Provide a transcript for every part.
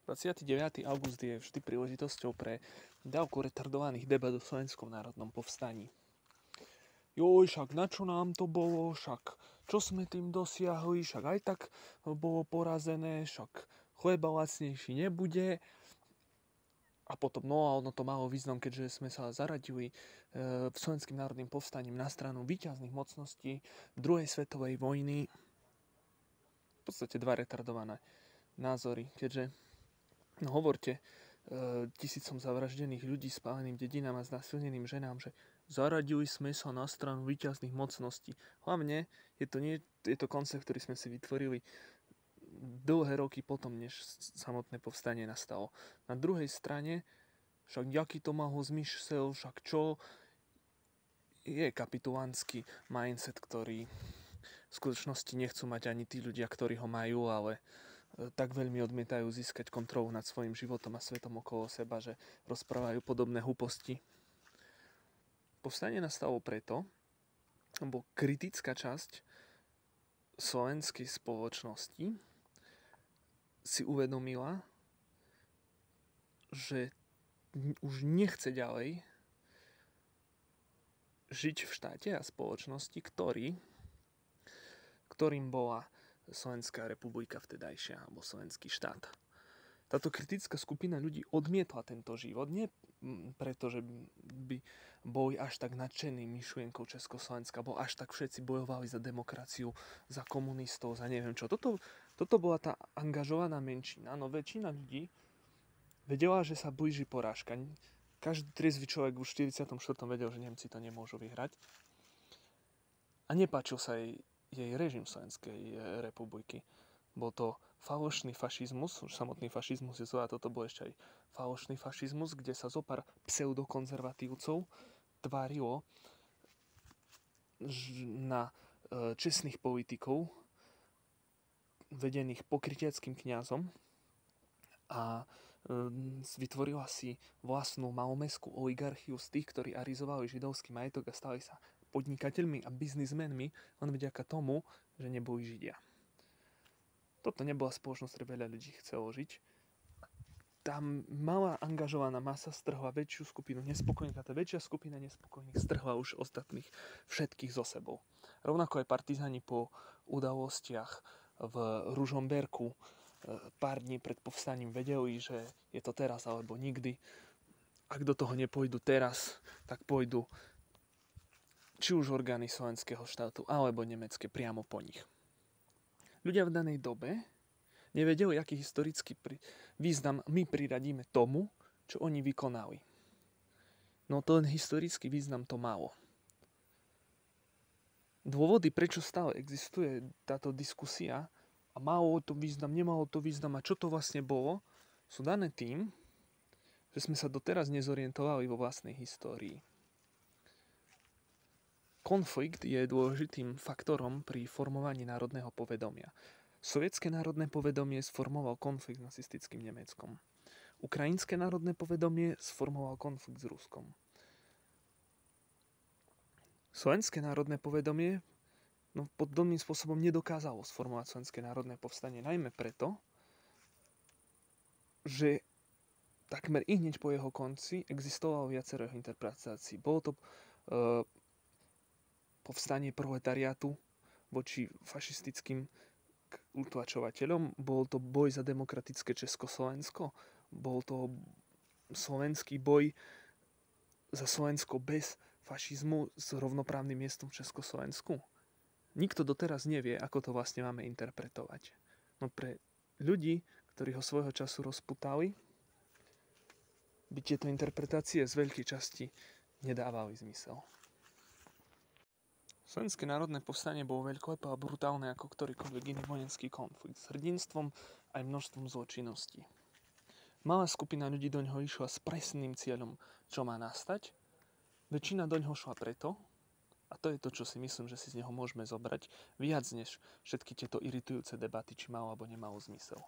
29. august je vždy príležitosťou pre dávku retardovaných debat o Slovenskom národnom povstaní. Joj, však na čo nám to bolo, však čo sme tým dosiahli, však aj tak bolo porazené, však chleba lacnejší nebude. A potom, ono to malo význam, keďže sme sa zaradili Slovenským národným povstaním na stranu víťazných mocností druhej svetovej vojny. V podstate dva retardované názory, keďže hovorte tisícom zavraždených ľudí, spáleným dedinám a znásilneným ženám, že zaradili sme sa na stranu víťazných mocností. Hlavne je to koncept, ktorý sme si vytvorili dlhé roky potom, než samotné povstanie nastalo. Na druhej strane, však aký to malo zmysel, však čo je kapitulantský mindset, ktorý v skutočnosti nechcú mať ani tí ľudia, ktorí ho majú, ale tak veľmi odmietajú získať kontrolu nad svojim životom a svetom okolo seba, že rozprávajú podobné hlúposti. Povstanie nastalo preto, lebo kritická časť slovenskej spoločnosti si uvedomila, že už nechce ďalej žiť v štáte a spoločnosti, ktorým bola Slovenská republika vtedajšia, alebo slovenský štát. Táto kritická skupina ľudí odmietla tento život, nie preto, že by boli až tak nadšení myšlienkou Československa, bo až tak všetci bojovali za demokraciu, za komunistov, za neviem čo. Toto bola tá angažovaná menšina, no väčšina ľudí vedela, že sa blíži porážka. Každý triezvy človek už v 44. vedel, že Nemci to nemôžu vyhrať. A nepáčil sa jej režim Slovenskej republiky. Bol to falošný fašizmus, už samotný fašizmus je zlá, toto bol ešte aj falošný fašizmus, kde sa zopár pseudokonzervatívcov tvárilo na čestných politikov, vedených pokryteckým kňazom, a vytvorila si vlastnú malomestskú oligarchiu z tých, ktorí arizovali židovský majetok a stali sa podnikateľmi a biznismenmi len vďaka tomu, že neboli Židia. Toto nebola spoločnosť, ktoré veľa ľudí chcelo žiť. Tá malá angažovaná masa strhla väčšiu skupinu nespokojných a tá väčšia skupina nespokojných strhla už ostatných všetkých so sebou. Rovnako aj partizáni po udalostiach v Ružomberku pár dní pred povstaním vedeli, že je to teraz alebo nikdy. Ak do toho nepôjdu teraz, tak pôjdu či už orgány slovenského štátu alebo nemecké priamo po nich. Ľudia v danej dobe nevedeli, aký historický význam my priradíme tomu, čo oni vykonali. No to len historický význam to malo. Dôvody, prečo stále existuje táto diskusia a malo to význam, nemalo to význam a čo to vlastne bolo, sú dané tým, že sme sa doteraz nezorientovali vo vlastnej histórii. Konflikt je dôležitým faktorom pri formovaní národného povedomia. Sovietské národné povedomie sformoval konflikt s nacistickým Nemeckom. Ukrajinské národné povedomie sformoval konflikt s Ruskom. Slovenské národné povedomie podobným spôsobom nedokázalo sformovať slovenské národné povstanie, najmä preto, že takmer i hneď po jeho konci existovalo viacero interpretácií. Bolo to povstanie proletariátu voči fašistickým utlačovateľom, bol to boj za demokratické Československo, bol to slovenský boj za Slovensko bez fašizmu s rovnoprávnym miestom v Československu. Nikto doteraz nevie, ako to vlastne máme interpretovať. No pre ľudí, ktorí ho svojho času rozputali, by tieto interpretácie z veľkej časti nedávali zmysel. Slovenské národné povstanie bolo veľkolepé a brutálne ako ktorýkoľvek iný vojenský konflikt s hrdinstvom aj množstvom zločinností. Malá skupina ľudí do ňoho išla s presným cieľom, čo má nastať. Väčšina do ňoho šla preto, a to je to, čo si myslím, že si z neho môžeme zobrať, viac než všetky tieto iritujúce debaty, či malo alebo nemalo zmysel.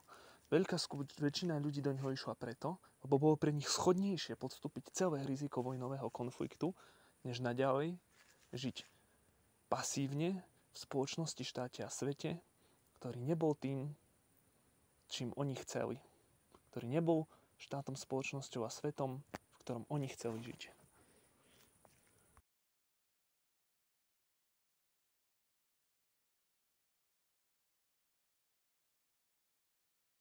Väčšina ľudí do ňoho išla preto, lebo bolo pre nich schodnejšie podstúpiť celé riziko vojnového konfliktu, než naďalej žiť pasívne v spoločnosti, štáte a svete, ktorý nebol tým, čím oni chceli. ktorý nebol štátom, spoločnosťou a svetom, v ktorom oni chceli žiť.